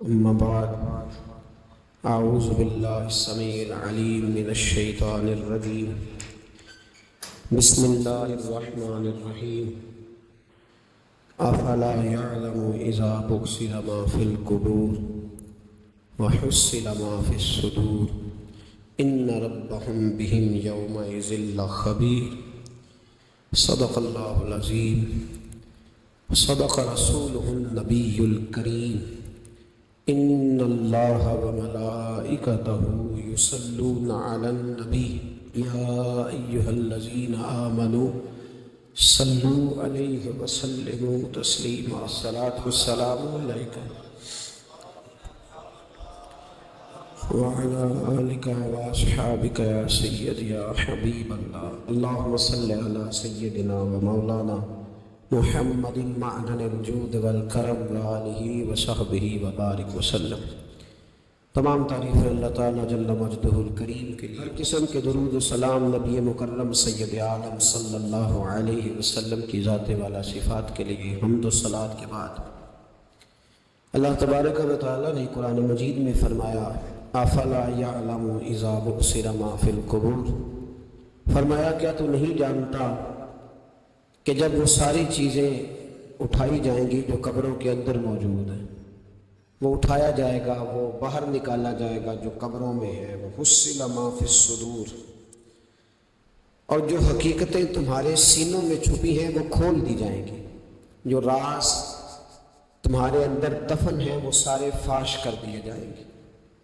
أما بعد أعوذ بالله السميع العليم من الشيطان الرجيم بسم الله الرحمن الرحيم أفلا يعلم إذا بؤسر ما في القبور وحصل ما في الصدور إن ربهم بهم يومئذ لخبير صدق الله العظيم صدق رسوله النبي الكريم ان اللہ وملائکتہ یصلون علی النبی یا ایہا الذین آمنوا صلوا علیہ وسلموا تسلیما الصلاۃ والسلام علیک وعلی آلک واصحابک یا سیدی یا حبیب اللہ اللہم صل علی سیدنا ومولانا محمد معدن الجود والکرم وآلہ وصحبہ وبارک وسلم۔ تمام تعریف اللہ تعالیٰ جل مجدہ الکریم کے لیے، ہر قسم کے درود و سلام نبی مکرم سید عالم صلی اللہ علیہ وسلم کی ذات والا صفات کے لیے حمد و صلوات کے بعد اللہ تبارک و تعالیٰ نے قرآن مجید میں فرمایا افلا یعلم اذا بؤسر ما فی القبور، فرمایا کیا تو نہیں جانتا کہ جب وہ ساری چیزیں اٹھائی جائیں گی جو قبروں کے اندر موجود ہیں، وہ اٹھایا جائے گا، وہ باہر نکالا جائے گا جو قبروں میں ہے، وہ حصل ما فی الصدور، اور جو حقیقتیں تمہارے سینوں میں چھپی ہیں وہ کھول دی جائیں گی، جو راز تمہارے اندر دفن ہیں وہ سارے فاش کر دیے جائیں گے۔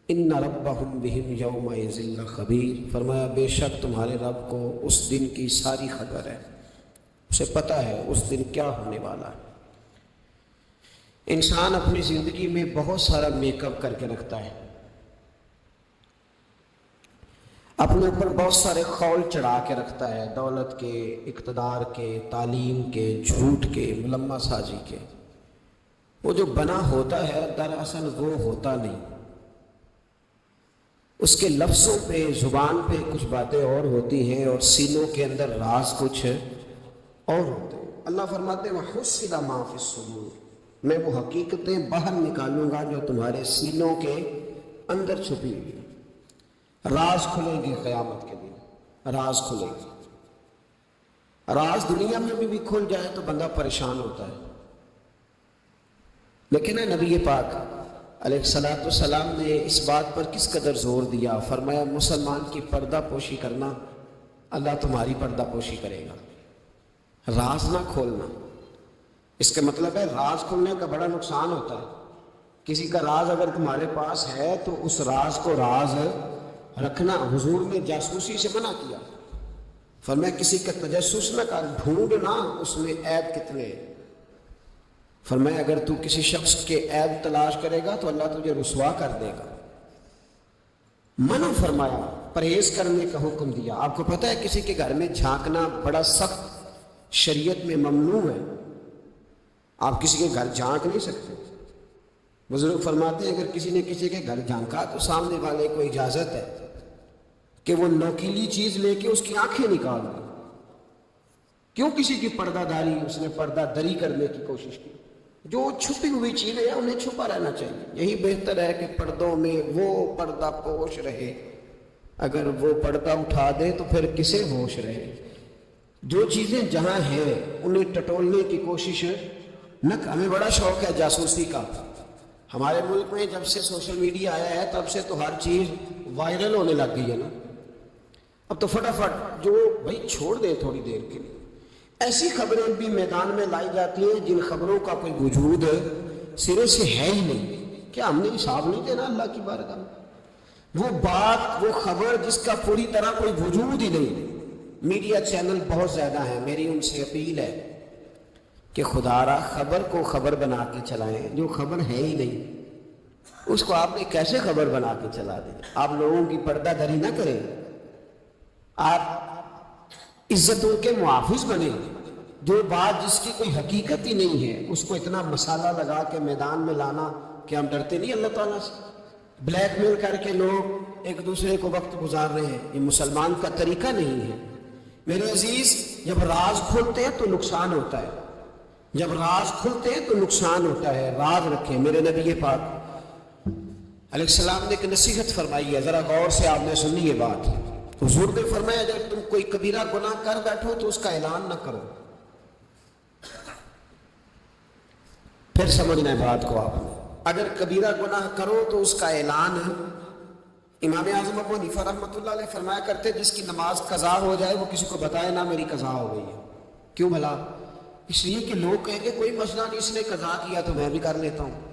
ان ربہم بہم یومئذ لخبیر، فرمایا بے شک تمہارے رب کو اس دن کی ساری خبر ہے، اسے پتہ ہے اس دن کیا ہونے والا ہے۔ انسان اپنی زندگی میں بہت سارا میک اپ کر کے رکھتا ہے، اپنے اوپر بہت سارے خول چڑھا کے رکھتا ہے، دولت کے، اقتدار کے، تعلیم کے، جھوٹ کے، ملمہ سازی کے۔ وہ جو بنا ہوتا ہے دراصل وہ ہوتا نہیں، اس کے لفظوں پہ، زبان پہ کچھ باتیں اور ہوتی ہیں اور سینوں کے اندر راز کچھ اور ہوتے ہیں۔ اللہ فرماتے ہیں وَحُصِّلَ مَا فِي الصُّدُورِ، میں وہ حقیقتیں باہر نکالوں گا جو تمہارے سینوں کے اندر چھپی ہوئی ہیں۔ راز کھلیں گے قیامت کے دن، راز کھلیں گے۔ راز دنیا میں بھی کھل جائے تو بندہ پریشان ہوتا ہے، لیکن نبی پاک علیہ الصلوۃ والسلام نے اس بات پر کس قدر زور دیا، فرمایا مسلمان کی پردہ پوشی کرنا، اللہ تمہاری پردہ پوشی کرے گا، راز نہ کھولنا۔ اس کا مطلب ہے راز کھولنے کا بڑا نقصان ہوتا ہے۔ کسی کا راز اگر تمہارے پاس ہے تو اس راز کو راز رکھنا، حضور نے جاسوسی سے منع کیا، فرمایا کسی کا تجسس نہ کر، ڈھونڈنا اس میں عیب کتنے ہیں۔ فرمایا اگر تو کسی شخص کے عیب تلاش کرے گا تو اللہ تجھے رسوا کر دے گا۔ منع فرمایا، پرہیز کرنے کا حکم دیا۔ آپ کو پتہ ہے کسی کے گھر میں جھانکنا بڑا سخت شریعت میں ممنوع ہے، آپ کسی کے گھر جھانک نہیں سکتے۔ بزرگ فرماتے ہیں اگر کسی نے کسی کے گھر جھانکا تو سامنے والے کو اجازت ہے کہ وہ نوکیلی چیز لے کے اس کی آنکھیں نکال دے۔ کیوں کسی کی پردہ داری، اس نے پردہ دری کرنے کی کوشش کی؟ جو چھپی ہوئی چیزیں ہیں انہیں چھپا رہنا چاہیے۔ یہی بہتر ہے کہ پردوں میں وہ پردہ پوش رہے، اگر وہ پردہ اٹھا دے تو پھر کسے ہوش رہے۔ جو چیزیں جہاں ہیں انہیں ٹٹولنے کی کوشش نہ۔ ہمیں بڑا شوق ہے جاسوسی کا، ہمارے ملک میں جب سے سوشل میڈیا آیا ہے تب سے تو ہر چیز وائرل ہونے لگ گئی ہے نا۔ اب تو فٹافٹ جو بھائی چھوڑ دیں تھوڑی دیر کے لیے، ایسی خبریں بھی میدان میں لائی جاتی ہیں جن خبروں کا کوئی وجود سرے سے ہے ہی نہیں۔ کیا ہم نے حساب نہیں دینا اللہ کی بارگاہ میں؟ وہ بات، وہ خبر جس کا پوری طرح کوئی وجود ہی نہیں۔ میڈیا چینل بہت زیادہ ہیں، میری ان سے اپیل ہے کہ خدا را خبر کو خبر بنا کے چلائیں، جو خبر ہے ہی نہیں اس کو آپ نے کیسے خبر بنا کے چلا دیں؟ آپ لوگوں کی پردہ دری نہ کریں، آپ عزتوں کے محافظ بنیں۔ جو بات جس کی کوئی حقیقت ہی نہیں ہے اس کو اتنا مسالہ لگا کے میدان میں لانا، کہ ہم ڈرتے نہیں اللہ تعالیٰ سے؟ بلیک میل کر کے لوگ ایک دوسرے کو وقت گزار رہے ہیں، یہ مسلمان کا طریقہ نہیں ہے۔ میرے عزیز، جب راز کھلتے ہیں تو نقصان ہوتا ہے، جب راز کھلتے ہیں تو نقصان ہوتا ہے۔ راز رکھیں۔ میرے نبی پاک علیہ السلام نے ایک نصیحت فرمائی ہے، ذرا غور سے آپ نے سنی یہ بات۔ حضور نے فرمایا اگر تم کوئی کبیرہ گناہ کر بیٹھو تو اس کا اعلان نہ کرو۔ پھر سمجھنا ہے بات کو آپ نے، اگر کبیرہ گناہ کرو تو اس کا اعلان، امام اعظم ابو حنیفہ رحمۃ اللہ علیہ فرمایا کرتے جس کی نماز قضا ہو جائے وہ کسی کو بتائے نہ میری قضا ہو گئی ہے۔ کیوں بھلا؟ اس لیے کہ لوگ کہیں گے کوئی مسئلہ نہیں، اس نے قضا کیا تو میں بھی کر لیتا ہوں۔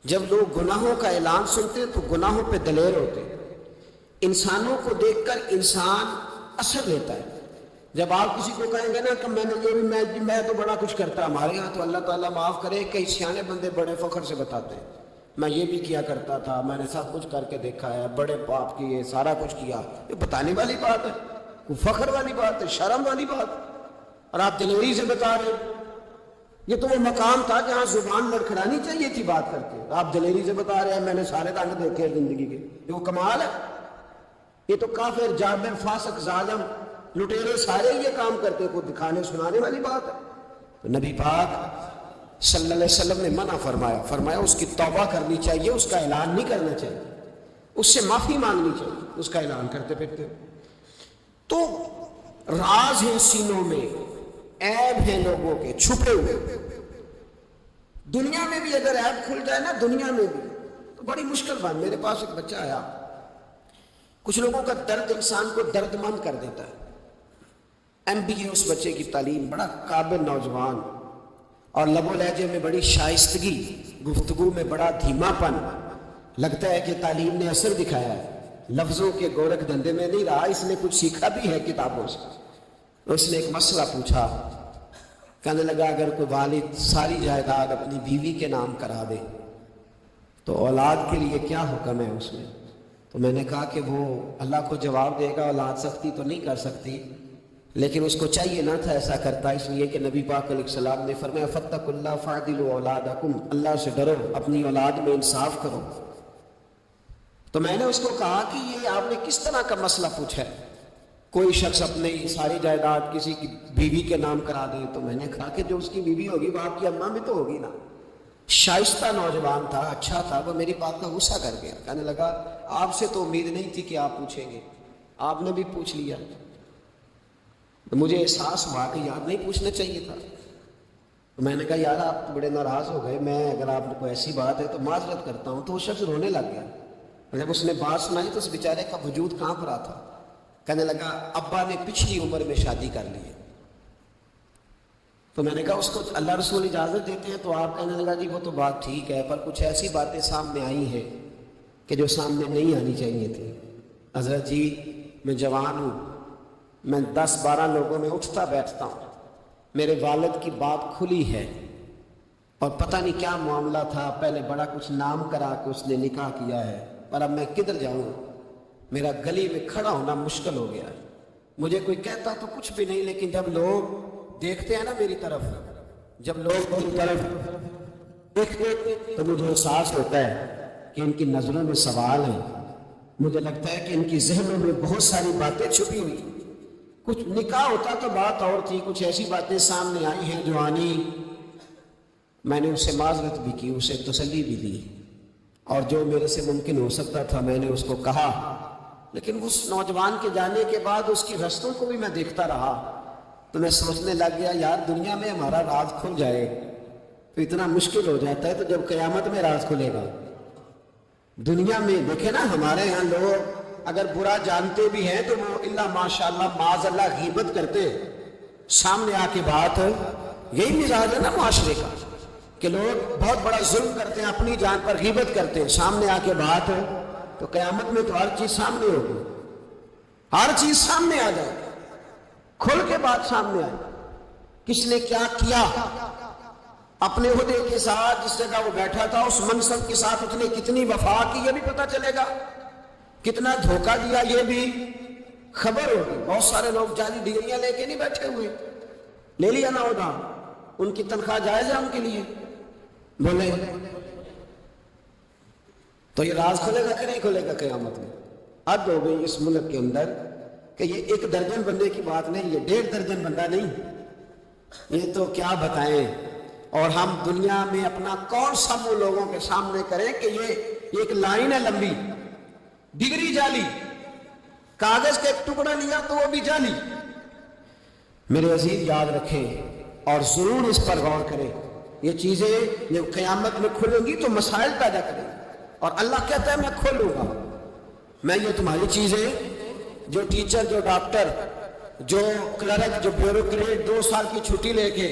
جب لوگ گناہوں کا اعلان سنتے تو گناہوں پہ دلیر ہوتے، انسانوں کو دیکھ کر انسان اثر لیتا ہے۔ جب آپ کسی کو کہیں گے نا کہ میں نے یہ بھی میں تو بڑا کچھ کرتا، ہمارے یہاں تو اللہ تعالیٰ معاف کرے کئی سیانے بندے بڑے فخر سے بتاتے ہیں میں یہ بھی کیا کرتا تھا، میں نے سب کچھ کر کے دیکھا ہے، بڑے پاپ کیے، سارا کچھ کیا۔ یہ بتانے والی بات ہے، کوئی فخر والی بات ہے، شرم والی بات ہے، اور آپ دلیری سے بتا رہے ہیں۔ یہ تو وہ مقام تھا جہاں زبان لڑکھڑانی چاہیے تھی بات کرتے، آپ دلیری سے بتا رہے ہیں میں نے سارے رنگ دیکھے زندگی کے۔ یہ وہ کمال ہے؟ یہ تو کافر، جابر، فاسق، ظالم، لٹیرے سارے یہ کام کرتے، کوئی دکھانے سنانے والی بات ہے؟ تو نبی پاک صلی اللہ علیہ وسلم نے منع فرمایا اس کی توبہ کرنی چاہیے، اس کا اعلان نہیں کرنا چاہیے، اس سے معافی مانگنی چاہیے، اس کا اعلان کرتے پھرتے۔ تو راز ہیں سینوں میں، عیب ہیں لوگوں کے چھپے ہوئے، دنیا میں بھی اگر عیب کھل جائے نا، دنیا میں بھی تو بڑی مشکل بات۔ میرے پاس ایک بچہ آیا، کچھ لوگوں کا درد انسان کو درد مند کر دیتا ہے۔ MBA اس بچے کی تعلیم، بڑا قابل نوجوان، اور لب و لہجے میں بڑی شائستگی، گفتگو میں بڑا دھیما پن، لگتا ہے کہ تعلیم نے اثر دکھایا ہے، لفظوں کے گورکھ دھندے میں نہیں رہا، اس نے کچھ سیکھا بھی ہے کتابوں سے۔ اس نے ایک مسئلہ پوچھا، کہنے لگا اگر کوئی والد ساری جائیداد اپنی بیوی کے نام کرا دے تو اولاد کے لیے کیا حکم ہے اس میں؟ تو میں نے کہا کہ وہ اللہ کو جواب دے گا، اولاد سختی تو نہیں کر سکتی، لیکن اس کو چاہیے نہ تھا ایسا کرتا، اس لیے کہ نبی پاک علیہ السلام نے فرمایا فاتقوا اللہ فاعدلوا اولادکم، اللہ سے ڈرو، اپنی اولاد میں انصاف کرو۔ تو میں نے اس کو کہا کہ یہ آپ نے کس طرح کا مسئلہ پوچھا ہے؟ کوئی شخص اپنے ساری جائیداد کسی کی بیوی کے نام کرا دے؟ تو میں نے کہا کہ جو اس کی بیوی ہوگی وہ آپ کی اماں بھی تو ہوگی نا۔ شائستہ نوجوان تھا، اچھا تھا، وہ میری بات کا غصہ کر گیا، کہنے لگا آپ سے تو امید نہیں تھی کہ آپ پوچھیں گے، آپ نے بھی پوچھ لیا۔ مجھے احساس ہوا کہ یار نہیں پوچھنا چاہیے تھا۔ تو میں نے کہا یار آپ بڑے ناراض ہو گئے، میں اگر آپ کو ایسی بات ہے تو معذرت کرتا ہوں۔ تو وہ شخص رونے لگ گیا۔ جب اس نے بات سنائی تو اس بیچارے کا وجود کانپ رہا تھا، کہنے لگا ابا نے پچھلی عمر میں شادی کر لی ہے۔ تو میں نے کہا اس کو اللہ رسول اجازت دیتے ہیں؟ تو آپ کہنے لگا جی وہ تو بات ٹھیک ہے، پر کچھ ایسی باتیں سامنے آئی ہیں کہ جو سامنے نہیں آنی چاہیے تھی۔ حضرت جی میں جوان ہوں، میں 10-12 لوگوں میں اٹھتا بیٹھتا ہوں، میرے والد کی بات کھلی ہے، اور پتہ نہیں کیا معاملہ تھا، پہلے بڑا کچھ نام کرا کے اس نے نکاح کیا ہے، پر اب میں کدھر جاؤں؟ میرا گلی میں کھڑا ہونا مشکل ہو گیا ہے۔ مجھے کوئی کہتا تو کچھ بھی نہیں، لیکن جب لوگ دیکھتے ہیں نا میری طرف، جب لوگ میری طرف دیکھتے تو مجھے احساس ہوتا ہے کہ ان کی نظروں میں سوال ہیں، مجھے لگتا ہے کہ ان کی ذہنوں میں بہت ساری باتیں چھپی ہوئی۔ کچھ نکاح ہوتا تو بات اور تھی، کچھ ایسی باتیں سامنے آئی ہیں جو آنی۔ میں نے اسے معذرت بھی کی، اسے تسلی بھی دی، اور جو میرے سے ممکن ہو سکتا تھا میں نے اس کو کہا۔ لیکن اس نوجوان کے جانے کے بعد اس کی رستوں کو بھی میں دیکھتا رہا تو میں سوچنے لگ گیا یار دنیا میں ہمارا راز کھل جائے تو اتنا مشکل ہو جاتا ہے، تو جب قیامت میں راز کھلے گا؟ دنیا میں دیکھیں نا، ہمارے یہاں لوگ اگر برا جانتے بھی ہیں تو وہ اللہ ماشاءاللہ معاذ اللہ غیبت کرتے ہیں، سامنے آ کے بات، یہی مزاج ہے نا معاشرے کا کہ لوگ بہت بڑا ظلم کرتے ہیں، اپنی جان پر غیبت کرتے ہیں، سامنے آ کے بات، تو قیامت میں تو ہر چیز سامنے ہوگی، ہر چیز سامنے آ جائے، کھل کے بات سامنے آئے، کس نے کیا کیا، اپنے عہدے کے ساتھ جس جگہ وہ بیٹھا تھا اس منصب کے ساتھ اس نے کتنی وفا کی یہ بھی پتہ چلے گا، کتنا دھوکہ دیا یہ بھی خبر ہوگی۔ بہت سارے لوگ جعلی ڈگریاں لے کے نہیں بیٹھے ہوئے، لے لیا نہ ہوگا، ان کی تنخواہ جائز ہے ان کے لیے، بولے تو یہ راز کھلے گا کہ نہیں کھلے گا قیامت میں؟ حد ہو گئی اس ملک کے اندر کہ یہ 1 درجن بندے کی بات نہیں، یہ 1.5 درجن بندہ نہیں، یہ تو کیا بتائیں۔ اور ہم دنیا میں اپنا کون سا منہ لوگوں کے سامنے کریں کہ یہ ایک لائن ہے لمبی، ڈگری جعلی، کاغذ کا ایک ٹکڑا لیا تو وہ بھی جعلی۔ میرے عزیز یاد رکھیں اور ضرور اس پر غور کریں، یہ چیزیں جب قیامت میں کھلیں گی تو مسائل پیدا کریں گی، اور اللہ کہتا ہے میں کھولوں گا، میں یہ تمہاری چیزیں، جو ٹیچر، جو ڈاکٹر، جو کلرک، جو بیوروکریٹ 2 سال کی چھٹی لے کے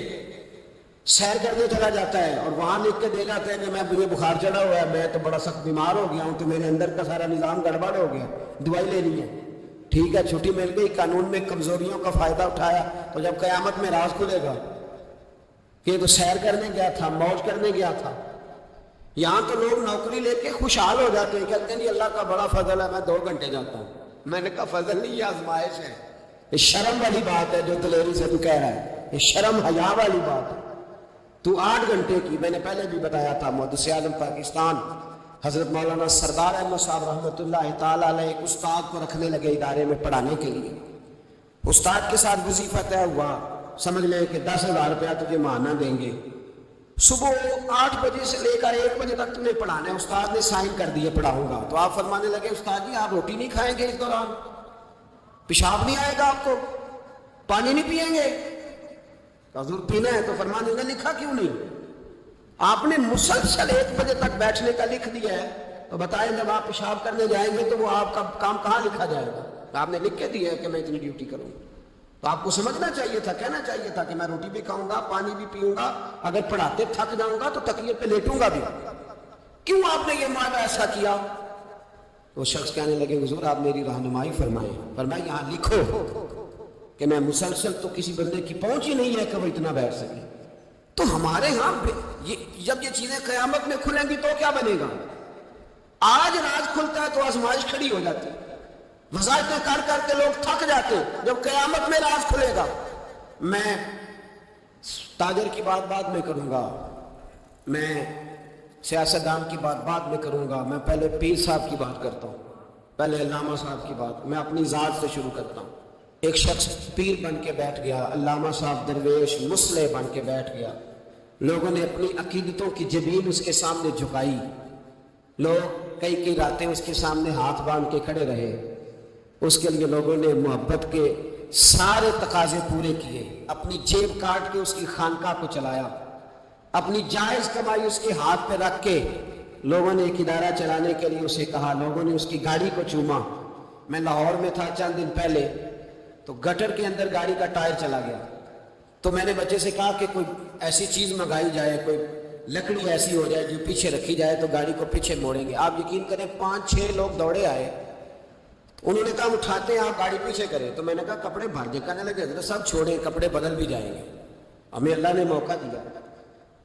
سیر کرنے چلا جاتا ہے اور وہاں لکھ کے دے جاتا ہے کہ مجھے بخار چڑھا ہوا ہے، میں تو بڑا سخت بیمار ہو گیا ہوں، تو میرے اندر کا سارا نظام گڑبڑ ہو گیا، دوائی لینی ہے، ٹھیک ہے چھٹی مل گئی، قانون میں کمزوریوں کا فائدہ اٹھایا، تو جب قیامت میں راز کھلے گا کہ یہ تو سیر کرنے گیا تھا، موج کرنے گیا تھا۔ یہاں تو لوگ نوکری لے کے خوشحال ہو جاتے ہیں، کہتے ہیں جی اللہ کا بڑا فضل ہے، میں 2 گھنٹے جاتا ہوں۔ میں نے کہا فضل نہیں، یہ آزمائش ہے، یہ شرم والی بات ہے جو دلیری سے تو کہہ رہا ہے، یہ شرم حیا والی بات ہے۔ تو 8 گھنٹے کی، میں نے پہلے بھی بتایا تھا، محدث اعظم پاکستان حضرت مولانا سردار احمد صاحب رحمۃ اللہ تعالیٰ علیہ ایک استاد کو رکھنے لگے ادارے میں پڑھانے کے لیے۔ استاد کے ساتھ وظیفہ طے ہوا، سمجھ لیں کہ 10,000 روپیہ تجھے ماہانہ دیں گے، صبح 8 بجے سے لے کر 1 بجے تک تمہیں پڑھانا ہے۔ استاد نے سائن کر دیے پڑھاؤں گا، تو آپ فرمانے لگے استاد جی آپ روٹی نہیں کھائیں گے اس دوران، پیشاب نہیں آئے گا آپ کو، پانی نہیں پیئیں گے؟ حضور پینا ہے، تو فرمانے لگے لکھا کیوں نہیں؟ آپ نے مسلسل 1 بجے تک بیٹھنے کا لکھ دیا ہے، تو بتائیں جب آپ پیشاب کرنے جائیں گے تو وہ آپ کا کام کہاں لکھا جائے گا؟ آپ نے لکھ کے دیا ہے کہ میں اتنی ڈیوٹی کروں گا، تو آپ کو سمجھنا چاہیے تھا، کہنا چاہیے تھا کہ میں روٹی بھی کھاؤں گا، پانی بھی پیوں گا، اگر پڑھاتے تھک جاؤں گا تو تکیے پہ لیٹوں گا بھی۔ کیوں آپ نے یہ معاہدہ ایسا کیا؟ وہ شخص کہنے لگے حضور آپ میری رہنمائی فرمائیں۔ فرمایا یہاں لکھو کہ میں مسلسل، تو کسی بندے کی پہنچ ہی نہیں ہے کہ وہ اتنا بیٹھ سکے۔ تو ہمارے ہاں جب یہ چیزیں قیامت میں کھلیں گی تو کیا بنے گا؟ آج راز کھلتا ہے تو آزمائش کھڑی ہو جاتی ہے، وظائفیں کر کر کے لوگ تھک جاتے، جب قیامت میں راز کھلے گا۔ میں تاجر کی بات بعد میں کروں گا، میں سیاستدان کی بات بعد میں کروں گا، میں پہلے پیر صاحب کی بات کرتا ہوں، پہلے علامہ صاحب کی بات، میں اپنی ذات سے شروع کرتا ہوں۔ ایک شخص پیر بن کے بیٹھ گیا، علامہ صاحب درویش مصلح بن کے بیٹھ گیا، لوگوں نے اپنی عقیدتوں کی جبین اس کے سامنے جھکائی، لوگ کئی راتیں اس کے سامنے ہاتھ باندھ کے کھڑے رہے، اس کے لیے لوگوں نے محبت کے سارے تقاضے پورے کیے، اپنی جیب کاٹ کے اس کی خانقاہ کو چلایا، اپنی جائز کمائی اس کے ہاتھ پہ رکھ کے لوگوں نے ایک ادارہ چلانے کے لیے اسے کہا، لوگوں نے اس کی گاڑی کو چوما۔ میں لاہور میں تھا چند دن پہلے، تو گٹر کے اندر گاڑی کا ٹائر چلا گیا، تو میں نے بچے سے کہا کہ کوئی ایسی چیز منگائی جائے، کوئی لکڑی ایسی ہو جائے جو پیچھے رکھی جائے تو گاڑی کو پیچھے موڑیں گے۔ آپ یقین کریں 5-6 لوگ دوڑے آئے، انہوں نے کہا اٹھاتے ہیں آپ گاڑی پیچھے کریں، تو میں نے کہا کپڑے بھر دے، کہنے لگے حضرت صاحب چھوڑیں، کپڑے بدل بھی جائیں گے، ہمیں اللہ نے موقع دیا۔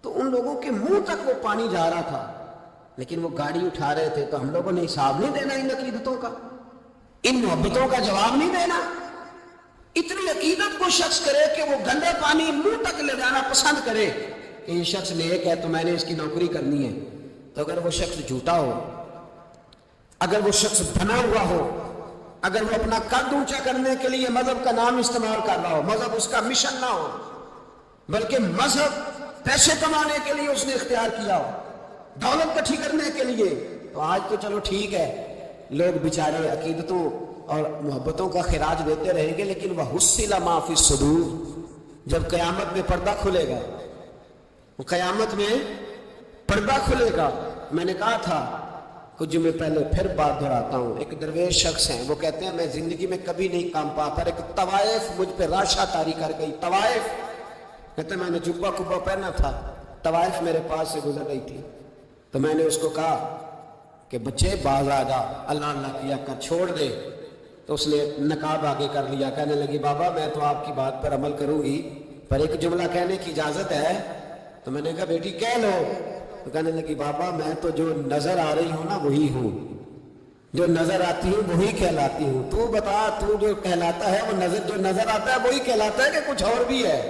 تو ان لوگوں کے منہ تک وہ پانی جا رہا تھا، لیکن وہ گاڑی اٹھا رہے تھے، تو ہم لوگوں نے حساب نہیں دینا ان عقیدتوں کا، ان محبتوں کا جواب نہیں دینا۔ اتنی عقیدت کو شخص کرے کہ وہ گندے پانی منہ تک لے جانا پسند کرے کہ یہ شخص نیک ہے تو میں نے اس کی نوکری کرنی ہے، تو اگر وہ شخص جھوٹا ہو، اگر وہ شخص بنا ہوا ہو، اگر وہ اپنا قد اونچا کرنے کے لیے مذہب کا نام استعمال کر رہا ہو، مذہب اس کا مشن نہ ہو، بلکہ مذہب پیسے کمانے کے لیے اس نے اختیار کیا ہو، دولت کٹھی کرنے کے لیے، تو آج تو چلو ٹھیک ہے، لوگ بیچارے عقیدتوں اور محبتوں کا خراج دیتے رہیں گے، لیکن وَحُصِّلَ مَا فِي الصُّدُورِ، جب قیامت میں پردہ کھلے گا، قیامت میں پردہ کھلے گا۔ میں نے کہا تھا کچھ جمعے پہلے، پھر بات دہراتا ہوں، ایک درویش شخص ہیں، وہ کہتے ہیں میں زندگی میں کبھی نہیں کام پاتا، ایک طوائف مجھ پہ راشا طاری کر گئی، طوائف، کہتے ہیں میں نے جبہ کبہ پہنا تھا، طوائف میرے پاس سے گزر رہی تھی، تو میں نے اس کو کہا کہ بچے باز آ جا، اللہ اللہ کیا کر، چھوڑ دے، تو اس نے نقاب آگے کر لیا، کہنے لگی بابا میں تو آپ کی بات پر عمل کروں گی، پر ایک جملہ کہنے کی اجازت ہے؟ تو میں نے کہا بیٹی کہہ لو، تو کہنے لگی بابا میں تو جو نظر آ رہی ہوں نا وہی ہوں، جو نظر آتی ہوں وہی کہلاتی ہوں، تو بتا تو جو کہلاتا ہے وہ جو نظر آتا ہے وہی کہلاتا ہے کہ کچھ اور بھی ہے؟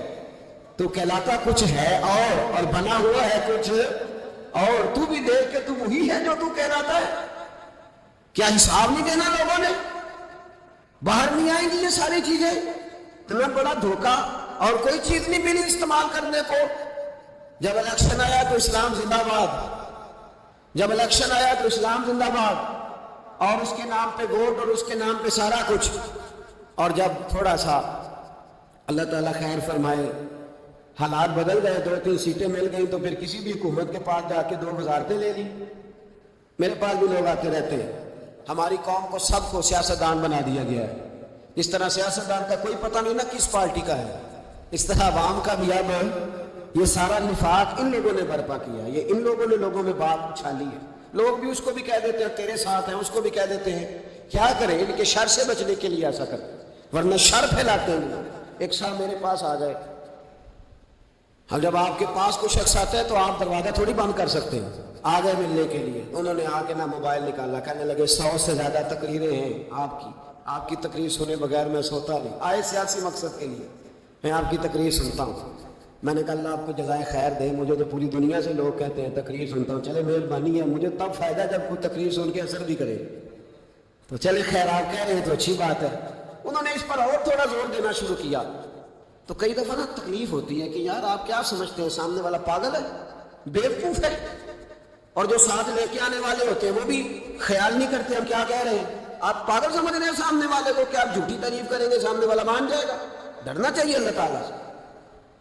تو کہلاتا کچھ ہے اور بنا ہوا ہے کچھ اور، تو بھی دیکھ کہ تو وہی ہے جو تو کہلاتا ہے۔ کیا حساب نہیں دینا لوگوں نے؟ باہر نہیں آئیں گی یہ ساری چیزیں؟ تمہیں بڑا دھوکہ، اور کوئی چیز نہیں ملی استعمال کرنے کو۔ جب الیکشن آیا تو اسلام زندہ باد، جب الیکشن آیا تو اسلام زندہ باد اور اس کے نام پہ ووٹ اور اس کے نام پہ سارا کچھ، اور جب تھوڑا سا اللہ تعالیٰ خیر فرمائے حالات بدل گئے، 2-3 سیٹیں مل گئیں، تو پھر کسی بھی حکومت کے پاس جا کے 2 وزارتیں لے لی۔ میرے پاس بھی لوگ آتے رہتے ہیں۔ ہماری قوم کو سب کو سیاستدان بنا دیا گیا ہے۔ اس طرح سیاستدان کا کوئی پتہ نہیں نا کس پارٹی کا ہے، اس طرح عوام کا بھی اب یہ سارا نفاق ان لوگوں نے برپا کیا ہے، یہ ان لوگوں نے لوگوں میں بات اچھالی ہے۔ لوگ بھی اس کو بھی کہہ دیتے ہیں تیرے ساتھ ہیں، اس کو بھی کہہ دیتے ہیں۔ کیا کریں؟ ان کے شر سے بچنے کے لیے ایسا کرتے ہیں، ورنہ شر پھیلاتے ہیں۔ ایک صاحب میرے پاس آ گئے۔ اب جب آپ کے پاس کوئی شخص آتا ہے تو آپ دروازہ تھوڑی بند کر سکتے ہیں۔ آ گئے ملنے کے لیے، انہوں نے آ کے نہ موبائل نکالا، کہنے لگے 100 سے زیادہ تقریریں ہیں آپ کی تقریر سنے بغیر میں سوتا نہیں۔ آئے سیاسی مقصد کے لیے، میں آپ کی تقریر سنتا ہوں۔ میں نے کہا اللہ آپ کو جزائے خیر دے، مجھے تو پوری دنیا سے لوگ کہتے ہیں تقریر سنتا ہوں، چلے مہربانی ہے، مجھے تب فائدہ جب کوئی تقریر سن کے اثر بھی کرے، تو چلے خیر آپ کہہ رہے ہیں تو اچھی بات ہے۔ انہوں نے اس پر اور تھوڑا زور دینا شروع کیا، تو کئی دفعہ نا تکلیف ہوتی ہے کہ یار آپ کیا سمجھتے ہیں سامنے والا پاگل ہے، بیوقوف ہے، اور جو ساتھ لے کے آنے والے ہوتے ہیں وہ بھی خیال نہیں کرتے ہم کیا کہہ رہے ہیں۔ آپ پاگل سمجھ رہے ہیں سامنے والے کو کہ آپ جھوٹی تعریف کریں گے سامنے والا مان جائے گا؟ ڈرنا چاہیے اللہ تعالیٰ سے۔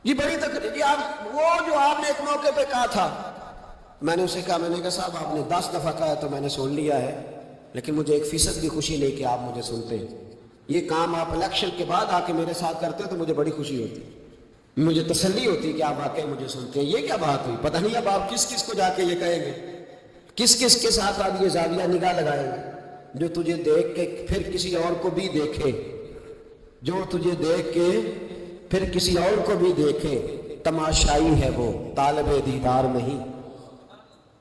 یہ بڑی تکلیف جی، آپ وہ جو آپ نے ایک موقع پہ کہا تھا، میں نے اسے کہا، میں نے کہا صاحب آپ نے 10 دفعہ کہا ہے تو میں نے سن لیا ہے، لیکن مجھے 1% بھی خوشی نہیں کہ آپ مجھے سنتے ہیں۔ یہ کام آپ الیکشن کے بعد آ کے میرے ساتھ کرتے ہیں تو مجھے بڑی خوشی ہوتی ہے، مجھے تسلی ہوتی ہے کہ آپ واقعی مجھے سنتے ہیں۔ یہ کیا بات ہوئی؟ پتہ نہیں اب آپ کس کس کو جا کے یہ کہیں گے، کس کس کے ساتھ آپ یہ زاویہ نگاہ لگائیں گے۔ جو تجھے دیکھ کے پھر کسی اور کو بھی دیکھے، جو تجھے دیکھ کے پھر کسی اور کو بھی دیکھے، تماشائی ہے وہ طالب دیدار نہیں۔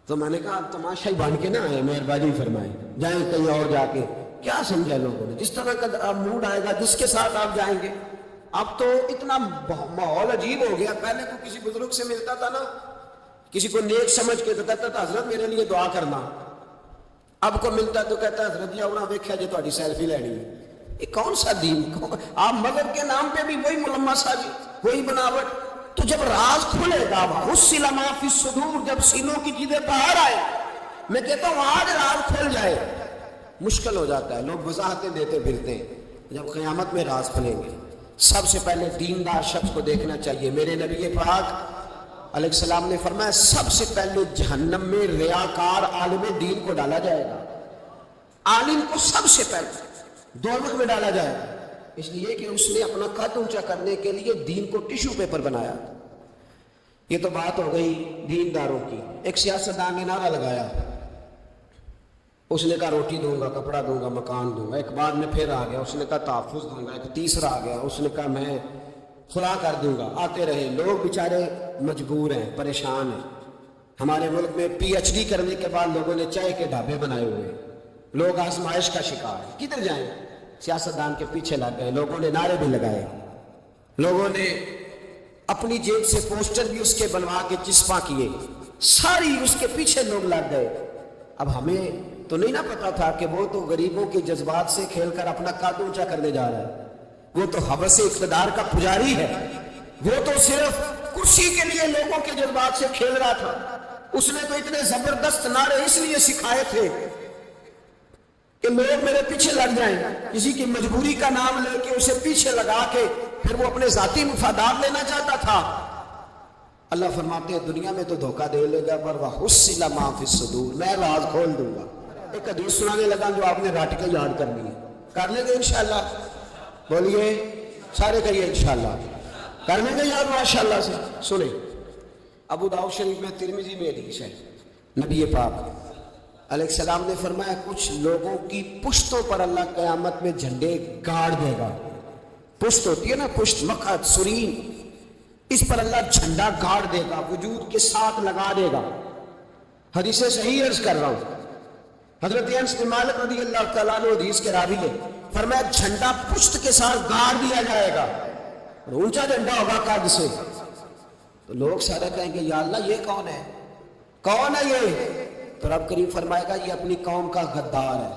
تو میں نے کہا آپ تماشائی بن کے نہ آئے، مہربانی فرمائیں، جائیں کہیں اور جا کے۔ کیا سمجھا لوگوں نے؟ جس طرح کا موڈ آئے گا جس کے ساتھ آپ جائیں گے۔ اب تو اتنا ماحول عجیب ہو گیا، پہلے کو کسی بزرگ سے ملتا تھا نا، کسی کو نیک سمجھ کے تو کہتا تھا حضرت میرے لیے دعا کرنا، اب کو ملتا تو کہتا ہے حضرت جی آؤ دیکھا جی تہاڈی سیلفی لینی ہے۔ یہ کون سا دین؟ آپ مذہب کے نام پہ بھی وہی ملما سازی، وہی بناوٹ۔ تو جب راز کھلے گا، حصل ما فی الصدور، جب سینوں کی چیزیں باہر آئے، میں کہتا ہوں آج راز کھل جائے، مشکل ہو جاتا ہے، لوگ وضاحتیں دیتے پھرتے ہیں۔ جب قیامت میں راز کھلیں گے، سب سے پہلے دیندار شخص کو دیکھنا چاہیے۔ میرے نبی پاک علیہ السلام نے فرمایا سب سے پہلے جہنم میں ریاکار عالم دین کو ڈالا جائے گا۔ عالم کو سب سے پہلے دوزخ میں ڈالا جائے گا، اس لیے کہ اس نے اپنا قد اونچا کرنے کے لیے دین کو ٹیشو پیپر بنایا۔ یہ تو بات ہو گئی دینداروں کی۔ ایک سیاستدان نے نعرہ لگایا، اس نے کہا روٹی دوں گا، کپڑا دوں گا، مکان دوں گا۔ ایک بعد میں پھر آ گیا، اس نے کہا تحفظ دوں گا۔ ایک تیسرا آ گیا، اس نے کہا میں خلا کر دوں گا۔ آتے رہے لوگ، بیچارے مجبور ہیں، پریشان ہیں۔ ہمارے ملک میں PhD کرنے کے بعد لوگوں نے چائے کے ڈھابے بنائے ہوئے ہیں، لوگ آزمائش کا شکار ہیں۔ کدھر جائیں؟ سیاستدان کے پیچھے لگ گئے، لوگوں نے نعرے بھی لگائے، لوگوں نے اپنی جیب سے پوسٹر بھی اس کے بنوا کے چسپاں کیے، ساری اس کے پیچھے لوگ لگ گئے۔ اب ہمیں تو نہیں نہ پتا تھا کہ وہ تو غریبوں کے جذبات سے کھیل کر اپنا قد اونچا کرنے جا رہا ہے، وہ تو ہوس اقتدار کا پجاری ہے، وہ تو صرف کرسی کے لیے لوگوں کے جذبات سے کھیل رہا تھا۔ اس نے تو اتنے زبردست نعرے اس لیے سکھائے تھے کہ لوگ میرے پیچھے لگ جائیں، کسی کی مجبوری کا نام لے کے اسے پیچھے لگا کے پھر وہ اپنے ذاتی مفادات لینا چاہتا تھا۔ اللہ فرماتے ہیں دنیا میں تو دھوکہ دے لے گا، پر وَحُصِّلَ مَا فِي الصُّدُورِ، میں راز کھول دوں گا۔ ایک حدیث سنانے لگا جو آپ نے رٹ کے یاد کرنی ہے، کر لیں گے انشاءاللہ؟ بولیے سارے کہیے انشاءاللہ، کر لیں گے یاد ماشاءاللہ سے؟ سنیں، ابو داؤد شریف میں، ترمذی میں حدیث ہے، نبی پاک علیہ السلام نے فرمایا کچھ لوگوں کی پشتوں پر اللہ قیامت میں جھنڈے گاڑ دے گا۔ پشت ہوتی ہے نا، پشت، مقعد، سرین، اس پر اللہ جھنڈا گاڑ دے گا، وجود کے ساتھ لگا دے گا۔ حدیث صحیح عرض کر رہا ہوں، حضرت انس بن مالک رضی اللہ تعالیٰ عنہ حدیث کے راوی ہے، فرمایا جھنڈا پشت کے ساتھ گاڑ دیا جائے گا، اور اونچا جھنڈا ہوگا قد سے۔ تو لوگ سارے کہیں گے یا اللہ یہ کون ہے، کون ہے یہ؟ تو رب کریم فرمائے گا یہ اپنی قوم کا غدار ہے،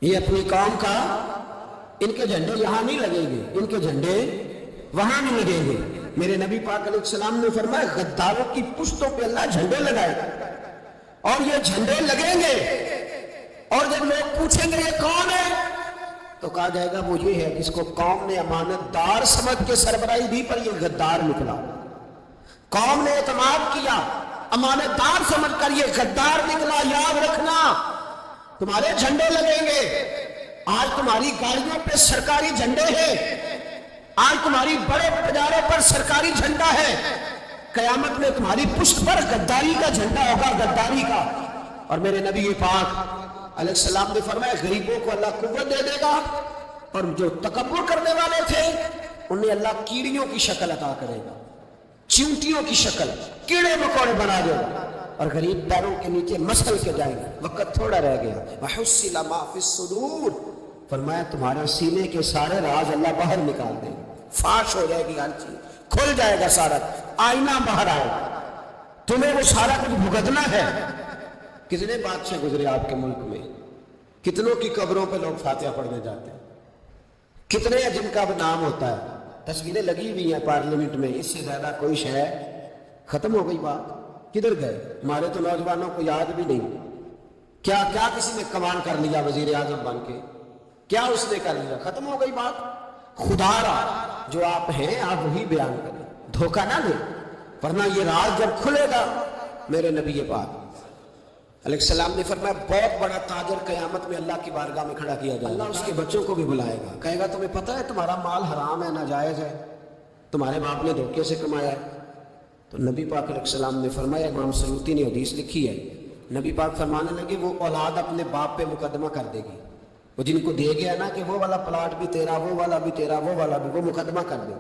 یہ اپنی قوم کا، ان کے جھنڈے یہاں نہیں لگیں گے، ان کے جھنڈے وہاں نہیں لگیں گے۔ میرے نبی پاک علیہ السلام نے فرمایا غداروں کی پشتوں پہ اللہ جھنڈے لگائے گا۔ اور یہ جھنڈے لگیں گے، اور جب لوگ پوچھیں گے یہ کون ہے تو کہا جائے گا وہ یہ ہے جس کو قوم نے امانت دار سمجھ کے سربراہی دی پر یہ غدار نکلا۔ قوم نے اعتماد کیا، امانت دار سمجھ کر یہ غدار نکلا۔ یاد رکھنا تمہارے جھنڈے لگیں گے، آج تمہاری گاڑیوں پہ سرکاری جھنڈے ہیں، آج تمہاری بڑے بازاروں پر سرکاری جھنڈا ہے، قیامت میں تمہاری پشت پر غداری کا جھنڈا ہوگا، غداری کا۔ اور میرے نبی پاک علیہ السلام نے فرمایا غریبوں کو اللہ قوت دے دے گا، اور جو تکبر کرنے والے تھے انہیں اللہ کیڑیوں کی شکل عطا کرے گا، چیونٹیوں کی شکل، کیڑے مکوڑے بنا دے گا، اور غریب پیروں کے نیچے مسل کے جائیں گے۔ وقت تھوڑا رہ گیا۔ وَحُصِّلَ مَا فِي الصُّدُورِ، فرمایا تمہارا سینے کے سارے راز اللہ باہر نکال دے گا، فاش ہو جائے گی ہر چیز، کھل جائے گا سارا، آئینہ باہر آئے گا، تمہیں وہ سارا کچھ بھگتنا ہے۔ کتنے بادشاہ گزرے آپ کے ملک میں، کتنوں کی قبروں پہ لوگ فاتحہ پڑھنے جاتے ہیں، کتنے ہیں جن کا اب نام ہوتا ہے، تصویریں لگی ہوئی ہیں پارلیمنٹ میں، اس سے زیادہ کوئی شے ختم ہو گئی بات۔ کدھر گئے ہمارے تو نوجوانوں کو یاد بھی نہیں، کیا کسی نے کمان کر لیا وزیر اعظم بن کے، کیا اس نے کر لیا، ختم ہو گئی بات۔ خدا را جو آپ ہیں آپ وہی بیان کریں، دھوکہ نہ دیں، ورنہ یہ راز جب کھلے گا۔ میرے نبی پاک علیہ السلام نے فرمایا بہت بڑا تاجر قیامت میں اللہ کی بارگاہ میں کھڑا کیا جائے گا، اللہ اس کے بچوں کو بھی بلائے گا، کہے گا تمہیں پتہ ہے تمہارا مال حرام ہے، ناجائز ہے، تمہارے باپ نے دھوکے سے کمایا ہے۔ تو نبی پاک علیہ السلام نے فرمایا، امام سیوطی نے حدیث لکھی ہے، نبی پاک فرمانے لگے وہ اولاد اپنے باپ پہ مقدمہ کر دے گی، وہ جن کو دے گیا نا کہ وہ والا پلاٹ بھی تیرا، وہ والا بھی تیرا، وہ والا بھی، وہ مقدمہ کر دے،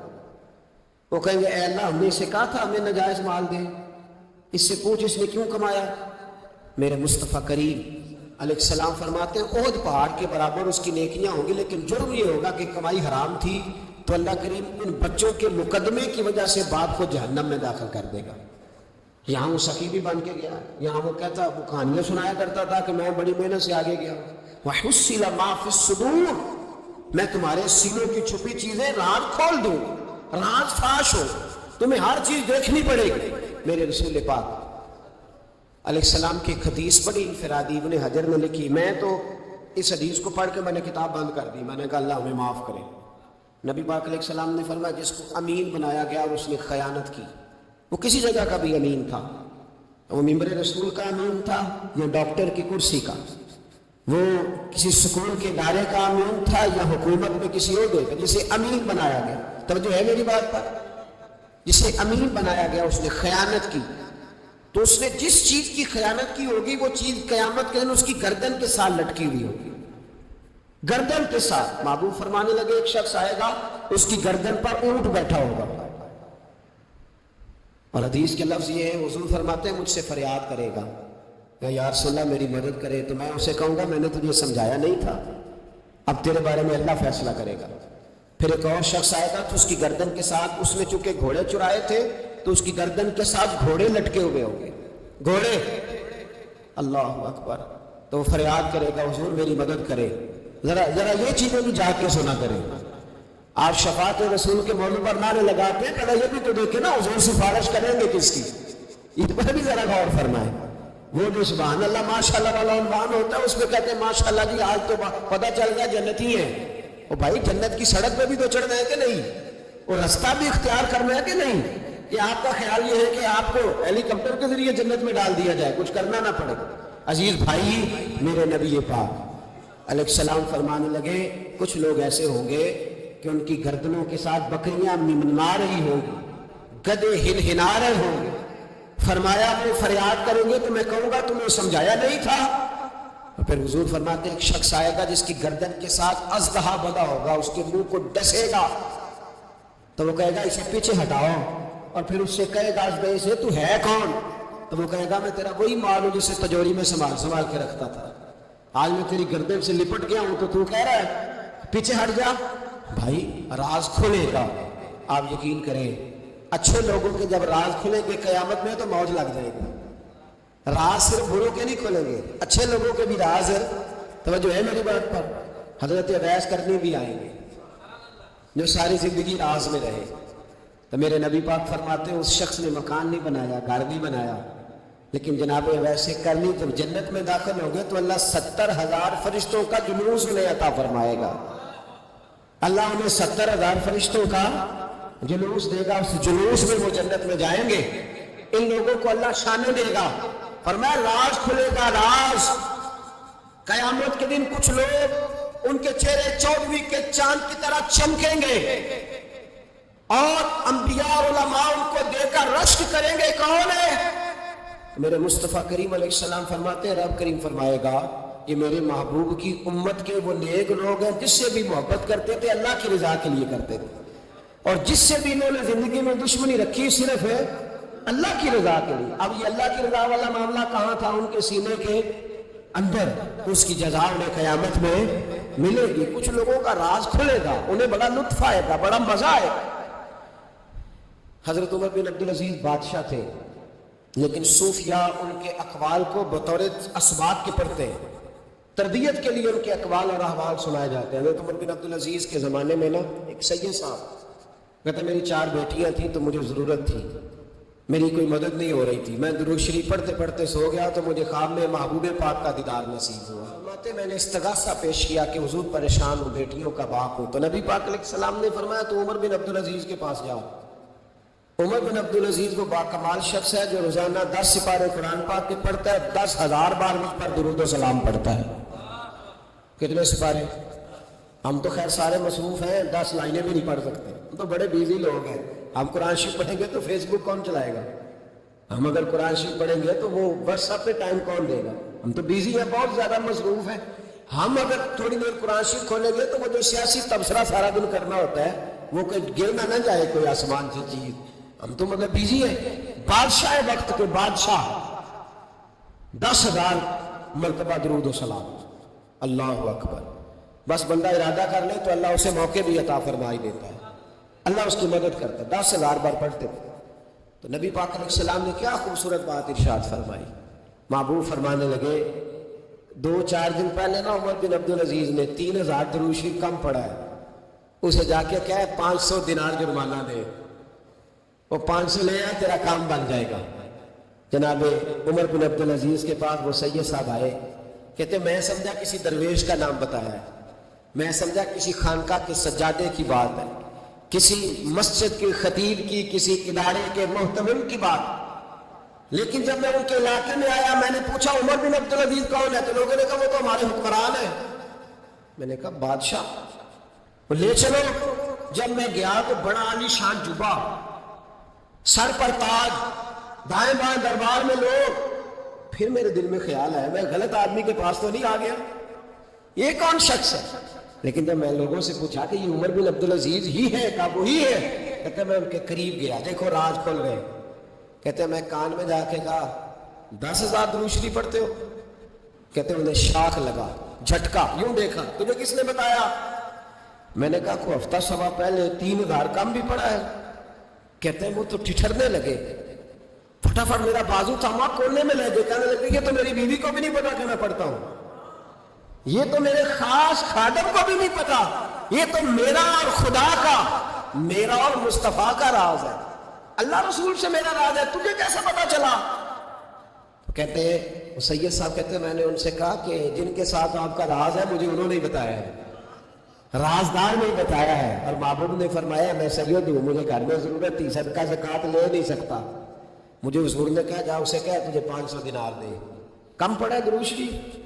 وہ کہیں گے اے اللہ ہم نے اسے کہا تھا ہمیں ناجائز مال دے، اس سے پوچھ اس نے کیوں کمایا۔ میرے مصطفیٰ کریم علیہ السلام فرماتے ہیں احد پہاڑ کے برابر اس کی نیکیاں ہوں گی، لیکن جرم یہ ہوگا کہ کمائی حرام تھی، تو اللہ کریم ان بچوں کے مقدمے کی وجہ سے باپ کو جہنم میں داخل کر دے گا۔ یہاں وہ سخی بھی بن کے گیا، یہاں وہ کہتا، وہ کہانیاں سنایا کرتا تھا کہ میں بڑی محنت سے آگے گیا۔ وَحُصِّلَ مَا فِي الصُّدُورِ، میں تمہارے سینوں کی چھپی چیزیں راز کھول دوں، راز فاش ہو، تمہیں ہر چیز دیکھنی پڑے گی۔ میرے رسول پاک علیہ السلام کی ایک حدیث بڑی انفرادی ابن حجر نے لکھی، میں تو اس حدیث کو پڑھ کے میں نے کتاب بند کر دی، میں نے کہا اللہ ہمیں معاف کرے۔ نبی پاک علیہ السلام نے فرمایا جس کو امین بنایا گیا اور اس نے خیانت کی، وہ کسی جگہ کا بھی امین تھا، وہ ممبر رسول کا امین تھا یا ڈاکٹر کی کرسی کا، وہ کسی سکول کے ادارے کا امین تھا یا حکومت میں کسی عہدے کا، جسے امین بنایا گیا، توجہ ہے میری بات پر، جسے امین بنایا گیا اس نے خیانت کی، تو اس نے جس چیز کی خیانت کی ہوگی وہ چیز قیامت کے دن اس کی گردن کے ساتھ لٹکی ہوئی ہوگی، گردن کے ساتھ۔ محبوب فرمانے لگے ایک شخص آئے گا اس کی گردن پر اونٹ بیٹھا ہوگا، اور حدیث کے لفظ یہ ہے حضور فرماتے ہیں مجھ سے فریاد کرے گا کہ یا رسول اللہ میری مدد کرے، تو میں اسے کہوں گا میں نے تجھے سمجھایا نہیں تھا، اب تیرے بارے میں اللہ فیصلہ کرے گا۔ پھر ایک اور شخص آئے گا تو اس کی گردن کے ساتھ، اس نے چونکہ گھوڑے چرائے تھے تو اس کی گردن کے ساتھ گھوڑے لٹکے ہوئے ہوں گے، گھوڑے، اللہ اکبر، تو وہ فریاد کرے گا حضور میری مدد کرے۔ ذرا یہ چیزیں بھی جا کے سنا کریں، آپ شفاعت رسول کے موضوع پر نعرے لگاتے ہیں، پہلے یہ بھی تو دیکھیں نا حضور سفارش کریں گے کس کی، اس پر بھی ذرا غور فرمائیں۔ وہ جو سبحان اللہ ماشاءاللہ والا عنوان ہوتا ہے اس میں کہتے ہیں ماشاءاللہ جی آج تو پتہ چل گیا جنتی ہیں، وہ بھائی جنت کی سڑک پہ بھی تو چڑھنا ہے کہ نہیں، وہ رستہ بھی اختیار کرنا ہے کہ نہیں، کہ آپ کا خیال یہ ہے کہ آپ کو ہیلی کاپٹر کے ذریعے جنت میں ڈال دیا جائے، کچھ کرنا نہ پڑے۔ عزیز بھائی میرے نبی پاک علیہ السلام فرمانے لگے کچھ لوگ ایسے ہوں گے کہ ان کی گردنوں کے ساتھ بکریاں ممنا رہی ہوں گی، گدے ہنہنا رہے ہوں گے، فرمایا وہ فریاد کریں گے تو میں کہوں گا تمہیں سمجھایا نہیں تھا۔ اور پھر حضور فرماتے ہیں ایک شخص آئے گا جس کی گردن کے ساتھ اژدہا بندھا ہوگا، اس کے منہ کو ڈسے گا، تو وہ کہے گا اسے پیچھے ہٹاؤ، اور پھر اس سے کہے گا اژدہے سے تو ہے کون، تو وہ کہے گا میں تیرا وہی مال ہوں جسے تجوری میں سنبھال کے رکھتا تھا، آج میں تیری گردن سے لپٹ گیا ہوں تو کہہ رہا ہے پیچھے ہٹ جا۔ بھائی راز کھلے گا، آپ یقین کریں، اچھے لوگوں کے جب راز کھلیں گے قیامت میں تو موج لگ جائے گی۔ راز صرف بروں کے نہیں کھلیں گے، اچھے لوگوں کے بھی راز ہے، توجہ ہے میری بات پر۔ حضرت اویس کرنی بھی آئیں گے جو ساری زندگی راز میں رہے، تو میرے نبی پاک فرماتے ہیں اس شخص نے مکان نہیں بنایا، گھر نہیں بنایا، لیکن جناب ویسے کر لی جب جنت میں داخل ہو گئے تو اللہ 70,000 فرشتوں کا جلوس انہیں عطا فرمائے گا. اللہ انہیں 70,000 فرشتوں کا جلوس دے گا. اس جلوس میں وہ جنت میں جائیں گے. ان لوگوں کو اللہ شانے دے گا. فرمایا راز کھلے گا. راز قیامت کے دن کچھ لوگ ان کے چہرے 14ویں کے چاند کی طرح چمکیں گے اور انبیاء اور علماء ان کو دے کر رشک کریں گے. کون ہے؟ میرے مصطفیٰ کریم علیہ السلام فرماتے ہیں رب کریم فرمائے گا یہ میرے محبوب کی امت کے وہ نیک لوگ ہیں جس سے بھی محبت کرتے تھے اللہ کی رضا کے لیے کرتے تھے, اور جس سے بھی انہوں نے زندگی میں دشمنی رکھی صرف ہے اللہ کی رضا کے لیے. اب یہ اللہ کی رضا والا معاملہ کہاں تھا؟ ان کے سینے کے اندر. اس کی جزا انہیں قیامت میں ملے گی. کچھ لوگوں کا راز کھلے گا, انہیں بڑا لطف آئے گا, بڑا مزہ آئے گا. حضرت عمر بن عبدالعزیز بادشاہ تھے, لیکن صوفیاء ان کے اقوال کو بطور اسباب کے پڑھتے ہیں. تربیت کے لیے ان کے اقوال اور احوال سنائے جاتے ہیں. حضرت عمر بن عبدالعزیز کے زمانے میں نا ایک سید صاحب کہتے میری 4 بیٹیاں تھیں تو مجھے ضرورت تھی, میری کوئی مدد نہیں ہو رہی تھی. میں درود شریف پڑھتے پڑھتے سو گیا تو مجھے خواب میں محبوب پاک کا دیدار نصیب ہوا. میں نے استغاثہ پیش کیا کہ حضور پریشان ہوں, بیٹیوں کا باپ ہوں. تو نبی پاک علیہ السلام نے فرمایا تو عمر بن عبدالعزیز کے پاس جاؤ. عمر بن عبدالعزیز کو باکمال شخص ہے جو روزانہ 10 سپارے قرآن پاک کے پڑھتا ہے, 10,000 بار مجھ پر درود و سلام پڑھتا ہے. کتنے سپارے؟ ہم تو خیر سارے مصروف ہیں, 10 لائنیں بھی نہیں پڑھ سکتے, ہم تو بڑے بیزی لوگ ہیں. ہم قرآن شریف پڑھیں گے تو فیس بک کون چلائے گا؟ ہم اگر قرآن شریف پڑھیں گے تو وہ واٹس ایپ پہ ٹائم کون دے گا؟ ہم تو بیزی ہیں, بہت زیادہ مصروف ہیں. ہم اگر تھوڑی دیر قرآن شریف کھولیں گے تو وہ جو سیاسی تبصرہ سارا دن کرنا ہوتا ہے وہ کوئی گر نہ جائے کوئی آسمان سے چیز. ہم تو مگر بیزی ہیں. بادشاہ وقت کے بادشاہ 10,000 مرتبہ درود و سلام. اللہ اکبر. بس بندہ ارادہ کر لے تو اللہ اسے موقع بھی عطا فرمائی دیتا ہے, اللہ اس کی مدد کرتا ہے. 10,000 بار پڑھتے تھے. تو نبی پاک علیہ السلام نے کیا خوبصورت بات ارشاد فرمائی. محبوب فرمانے لگے 2-4 دن پہلے نا عمر بن عبدالعزیز نے 3,000 درود شریف کم پڑھا ہے. اسے جا کے کہا 500 دینار جرمانہ دے. وہ 500 لے آیا, تیرا کام بن جائے گا. جناب عمر بن عبدالعزیز کے پاس وہ سید صاحب آئے, کہتے میں سمجھا کسی درویش کا نام بتایا ہے, میں سمجھا کسی خانقاہ کے سجادے کی بات ہے, کسی مسجد کے خطیب کی, کسی ادارے کے محتمم کی بات. لیکن جب میں ان کے علاقے میں آیا میں نے پوچھا عمر بن عبدالعزیز کون ہے؟ تو لوگوں نے کہا وہ تو ہمارے حکمران ہیں. میں نے کہا بادشاہ, وہ لے چلو. جب میں گیا تو بڑا عالی شان جبہ, سر پر تاج, دائیں بائیں دربار میں لوگ. پھر میرے دل میں خیال آیا میں غلط آدمی کے پاس تو نہیں آ گیا, یہ کون شخص ہے؟ لیکن جب میں لوگوں سے پوچھا کہ یہ عمر بن عبدالعزیز ہی ہے, کہا وہی ہے. کہتے میں ان کے قریب گیا, دیکھو راز کھل رہے. کہتے میں کان میں جا کے کہا 10,000 درود شریف پڑھتے ہو؟ کہتے انہیں شاخ لگا, جھٹکا, یوں دیکھا تجھے کس نے بتایا؟ میں نے کہا کوئی ہفتہ سوا پہلے 3,000 کم بھی پڑھا ہے. کہتے ہیں وہ تو ٹھٹھرنے لگے, فٹافٹ میرا بازو تھاما, کھولنے میں لگے, کہنے لگے یہ تو میری بیوی کو بھی نہیں پتا کہ میں پڑھتا ہوں, یہ تو میرے خاص خادم کو بھی نہیں پتا, یہ تو میرا اور خدا کا, میرا اور مصطفیٰ کا راز ہے, اللہ رسول سے میرا راز ہے, تجھے کیسے پتا چلا؟ کہتے ہیں سید صاحب کہتے ہیں میں نے ان سے کہا کہ جن کے ساتھ آپ کا راز ہے مجھے انہوں نے بتایا ہے, رازدار نے بتایا ہے. اور محبوب نے فرمایا میں سید ہوں, مجھے گھر میں ضرورت تھی, صدقہ زکوٰۃ لے نہیں سکتا. مجھے حضور نے کہا جا اسے کہا تجھے 500 دینار دے. کم پڑھا درود شریف؟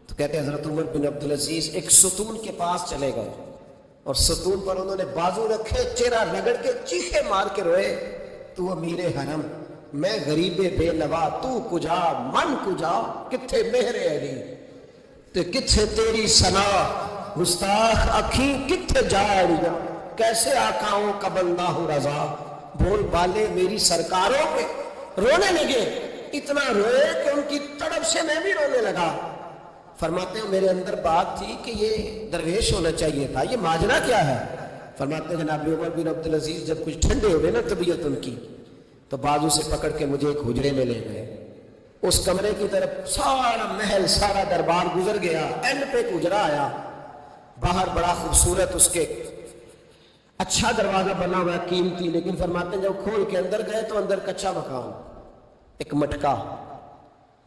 تو کہتے ہیں حضرت عمر بن عبدالعزیز ایک ستون کے پاس چلے گئے اور ستون پر انہوں نے بازو رکھے, چہرہ رگڑ کے چیخے مار کے روئے, تو امیر حرم, میں غریب بے نوا, تو کجا من کجا, کتھے مہر علی تے کتھے تیری ثنا, گستاخ اکھیں کتھے جاڑیاں, کیسے آقاؤں کا بندہ ہوں رضا, بول بالے میری سرکاروں کے. رونے لگے, اتنا روئے کہ ان کی تڑپ سے میں بھی رونے لگا. فرماتے ہیں میرے اندر بات تھی کہ یہ درویش ہونا چاہیے تھا, یہ ماجرا کیا ہے؟ فرماتے ہیں جناب عمر بن عبدالعزیز جب کچھ ٹھنڈے ہوئے نا طبیعت ان کی, تو بازو سے پکڑ کے مجھے ایک حجرے میں لے گئے. اس کمرے کی طرف سارا محل, سارا دربار گزر گیا, اینڈ پہ ایک حجرا آیا, باہر بڑا خوبصورت اس کے اچھا دروازہ بنا ہوا ہے, قیمتی. لیکن فرماتے ہیں جب کھول کے اندر گئے تو اندر کچا مکان, ایک مٹکا,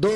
2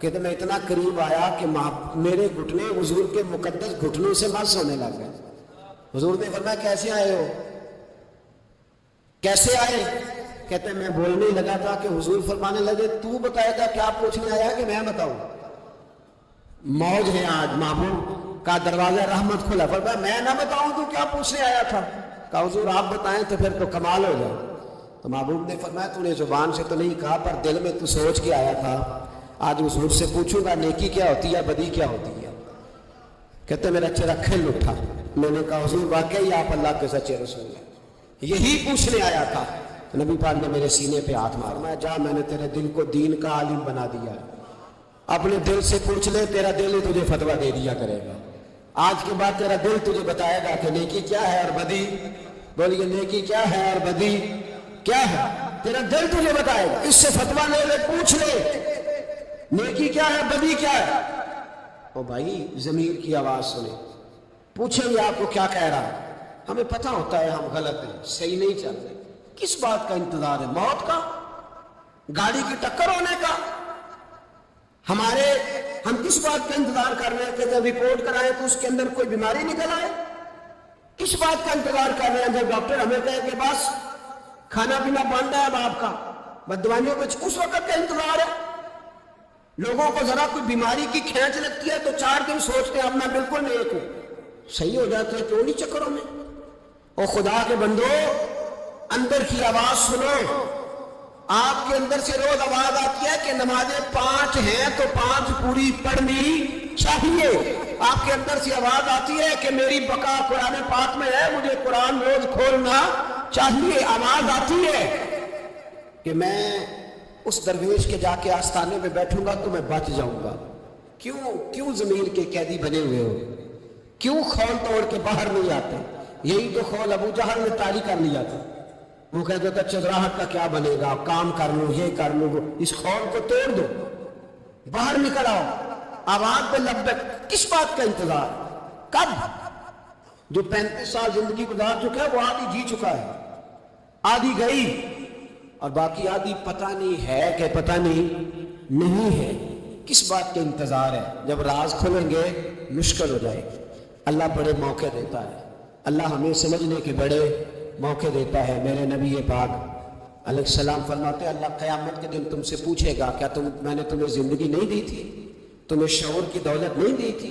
کہتے میں اتنا قریب آیا کہ میرے گھٹنے حضور کے مقدس گھٹنوں سے مس ہونے لگ گئے. حضور نے فرمایا کیسے آئے ہو؟ کیسے آئے؟ کہتے میں بولنے لگا تھا کہ حضور فرمانے لگے تو بتائے گا کیا پوچھنے آیا کہ میں بتاؤں؟ موج ہے آج، محبوب کا دروازہ رحمت کھلا. فرمایا میں نہ بتاؤں تو کیا پوچھنے آیا تھا؟ کہا حضور آپ بتائیں تو پھر تو کمال ہو جائے. تو محبوب نے فرمایا تو نے زبان سے تو نہیں کہا پر دل میں تو سوچ کے آیا تھا آج حضور سے پوچھوں گا نیکی کیا ہوتی ہے، بدی کیا ہوتی ہے. کہتے میرا چہرہ کھل اٹھا. میں نے کہا حضور واقعی آپ اللہ کے سچے رسول ہیں، یہی پوچھنے آیا تھا. نبی پاک نے میرے سینے پہ ہاتھ مارا. میں جا میں نے تیرے دل کو دین کا عالم بنا دیا، اپنے دل سے پوچھ لے، تیرا دل ہی تجھے فتویٰ دے دیا کرے گا. آج کے بعد تیرا دل تجھے بتائے گا کہ نیکی کیا ہے اور بدی. بولیے نیکی کیا ہے اور بدی کیا ہے، تیرا دل تجھے بتائے گا. اس سے فتویٰ لے لے، پوچھ لے نیکی کیا ہے بدی کیا ہے. او بھائی ضمیر کی آواز سنیں، پوچھیں گے آپ کو کیا کہہ رہا ہے. ہمیں پتہ ہوتا ہے ہم غلط ہیں، صحیح نہیں چل رہے. کس بات کا انتظار ہے؟ موت کا، گاڑی کی ٹکر ہونے کا؟ ہم کس بات کا انتظار کر رہے ہیں کہ جب رپورٹ کرائیں تو اس کے اندر کوئی بیماری نکل آئے؟ کس بات کا انتظار کر رہے ہیں جب ڈاکٹر ہمیں کہے کہ بس کھانا پینا بند ہے اب آپ کا، بس دوائیوں پہ اس وقت کا انتظار ہے؟ لوگوں کو ذرا کوئی بیماری کی کھینچ لگتی ہے تو 4 دن سوچتے ہیں اب میں بالکل نیک ہوں، صحیح ہو جاتے ہیں کیوں نہیں چکروں میں. او خدا کے بندو اندر کی آواز سنو. آپ کے اندر سے روز آواز آتی ہے کہ نمازیں 5 ہیں تو 5 پوری پڑھنی چاہیے. آپ کے اندر سے آواز آتی ہے کہ میری بقا قرآن پاک میں ہے، مجھے قرآن روز کھولنا چاہیے. آواز آتی ہے کہ میں اس درویش کے جا کے آستانے میں بیٹھوں گا تو میں بچ جاؤں گا. کیوں ضمیر کے قیدی بنے ہوئے ہو؟ کیوں خول توڑ کے باہر نہیں آتے؟ یہی تو خول ابو جہل نے طاری کر لیا تھا. وہ کہتا تھا چدراہٹ کا کیا بنے گا، کام کر لوں، یہ کر لوں. اس خول کو توڑ دو، باہر نکل آؤ. آواز پہ لبیک. کس بات کا انتظار؟ کب؟ جو 35 سال زندگی گزار چکا ہے وہ آدھی جی چکا ہے، آدھی گئی اور باقی آدھی پتہ نہیں ہے کہ پتہ نہیں ہے. کس بات کے انتظار ہے؟ جب راز کھلیں گے مشکل ہو جائے گی. اللہ بڑے موقع دیتا ہے، اللہ ہمیں سمجھنے کے بڑے موقع دیتا ہے. میرے نبی پاک علیہ السلام فرماتے ہیں اللہ قیامت کے دن تم سے پوچھے گا کیا میں نے تمہیں زندگی نہیں دی تھی، تمہیں شعور کی دولت نہیں دی تھی؟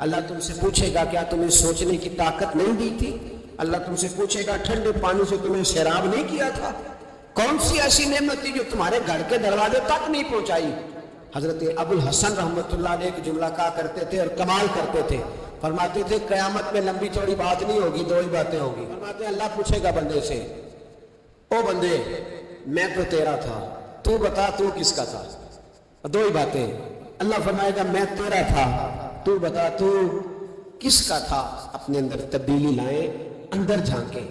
اللہ تم سے پوچھے گا کیا تمہیں سوچنے کی طاقت نہیں دی تھی؟ اللہ تم سے پوچھے گا ٹھنڈے پانی سے تمہیں سیراب نہیں کیا تھا؟ کون سی ایسی نعمت تھی جو تمہارے گھر کے دروازے تک نہیں پہنچائی؟ حضرت ابو الحسن رحمۃ اللہ علیہ ایک جملہ کہا کرتے تھے اور کمال کرتے تھے. فرماتے تھے قیامت میں لمبی چوڑی بات نہیں ہوگی، 2 ہی باتیں ہوگی. فرماتے ہیں اللہ پوچھے گا بندے سے او بندے میں تو تیرا تھا، تو بتا تو کس کا تھا؟ 2 ہی باتیں. اللہ فرمائے گا میں تیرا تھا، تو بتا تو کس کا تھا؟ اپنے اندر تبدیلی لائیں، اندر جھانکیں.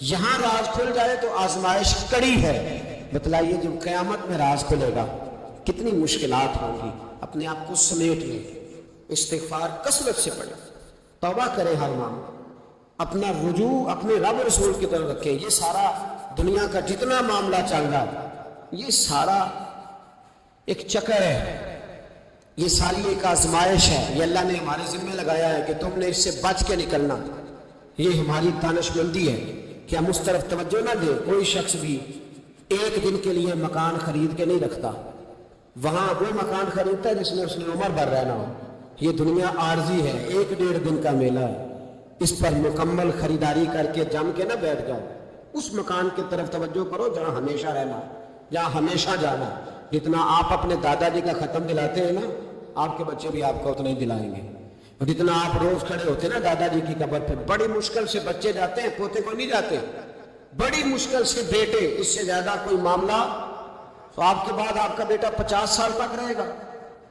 یہاں راز کھل جائے تو آزمائش کڑی ہے. بتلائیے جب قیامت میں راز کھلے گا کتنی مشکلات ہوں گی. اپنے آپ کو سمیٹ لیں، استغفار کثرت سے پڑھیں، توبہ کریں ہر ماہ، اپنا رجوع اپنے رب رسول کی طرف رکھیں. یہ سارا دنیا کا جتنا معاملہ چل رہا ہے یہ سارا ایک چکر ہے، یہ ساری ایک آزمائش ہے. یہ اللہ نے ہمارے ذمہ لگایا ہے کہ تم نے اس سے بچ کے نکلنا. یہ ہماری دانش مندی ہے کہ ہم اس طرف توجہ نہ دیں. کوئی شخص بھی 1 دن کے لیے مکان خرید کے نہیں رکھتا، وہاں وہ مکان خریدتا ہے جس میں اس نے عمر بھر رہنا ہو. یہ دنیا عارضی ہے، 1-1.5 دن کا میلہ ہے. اس پر مکمل خریداری کر کے جم کے نہ بیٹھ جاؤ. اس مکان کی طرف توجہ کرو جہاں ہمیشہ رہنا، جہاں ہمیشہ جانا. جتنا آپ اپنے دادا جی کا ختم دلاتے ہیں نا، آپ کے بچے بھی آپ کو اتنا ہی دلائیں گے. اور جتنا آپ روز کھڑے ہوتے ہیں نا دادا جی کی قبر پہ، بڑی مشکل سے بچے جاتے ہیں، پوتے کو نہیں جاتے، بڑی مشکل سے بیٹے. اس سے زیادہ کوئی معاملہ تو آپ کے بعد آپ کا بیٹا 50 سال تک رہے گا،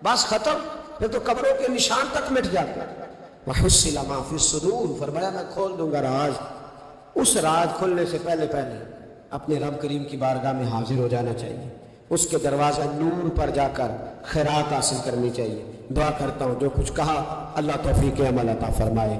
بس ختم. پھر تو قبروں کے نشان تک مٹ جاتے ہیں. وَحُصِّلَ مَا فِي الصُّدُورِ، فرمایا میں کھول دوں گا راز. اس راز کھلنے سے پہلے اپنے رب کریم کی بارگاہ میں حاضر ہو جانا چاہیے. اس کے دروازہ نور پر جا کر خیرات حاصل کرنی چاہیے. دعا کرتا ہوں جو کچھ کہا اللہ توفیق عمل عطا فرمائے.